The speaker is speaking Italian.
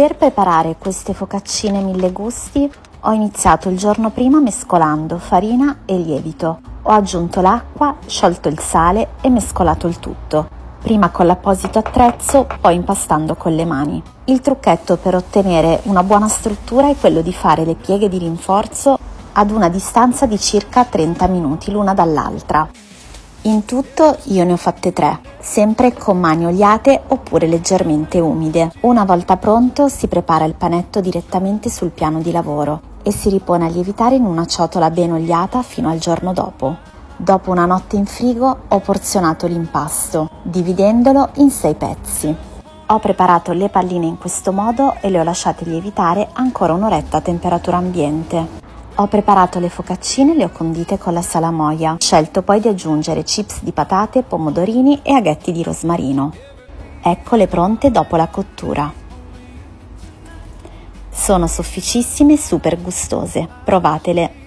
Per preparare queste focaccine mille gusti ho iniziato il giorno prima mescolando farina e lievito. Ho aggiunto l'acqua, sciolto il sale e mescolato il tutto, prima con l'apposito attrezzo, poi impastando con le mani. Il trucchetto per ottenere una buona struttura è quello di fare le pieghe di rinforzo ad una distanza di circa 30 minuti l'una dall'altra. In tutto io ne ho fatte 3, sempre con mani oliate oppure leggermente umide. Una volta pronto si prepara il panetto direttamente sul piano di lavoro e si ripone a lievitare in una ciotola ben oliata fino al giorno dopo. Dopo una notte in frigo ho porzionato l'impasto, dividendolo in 6 pezzi. Ho preparato le palline in questo modo e le ho lasciate lievitare ancora un'oretta a temperatura ambiente. Ho preparato le focaccine e le ho condite con la salamoia. Ho scelto poi di aggiungere chips di patate, pomodorini e aghetti di rosmarino. Eccole pronte dopo la cottura. Sono sofficissime e super gustose. Provatele!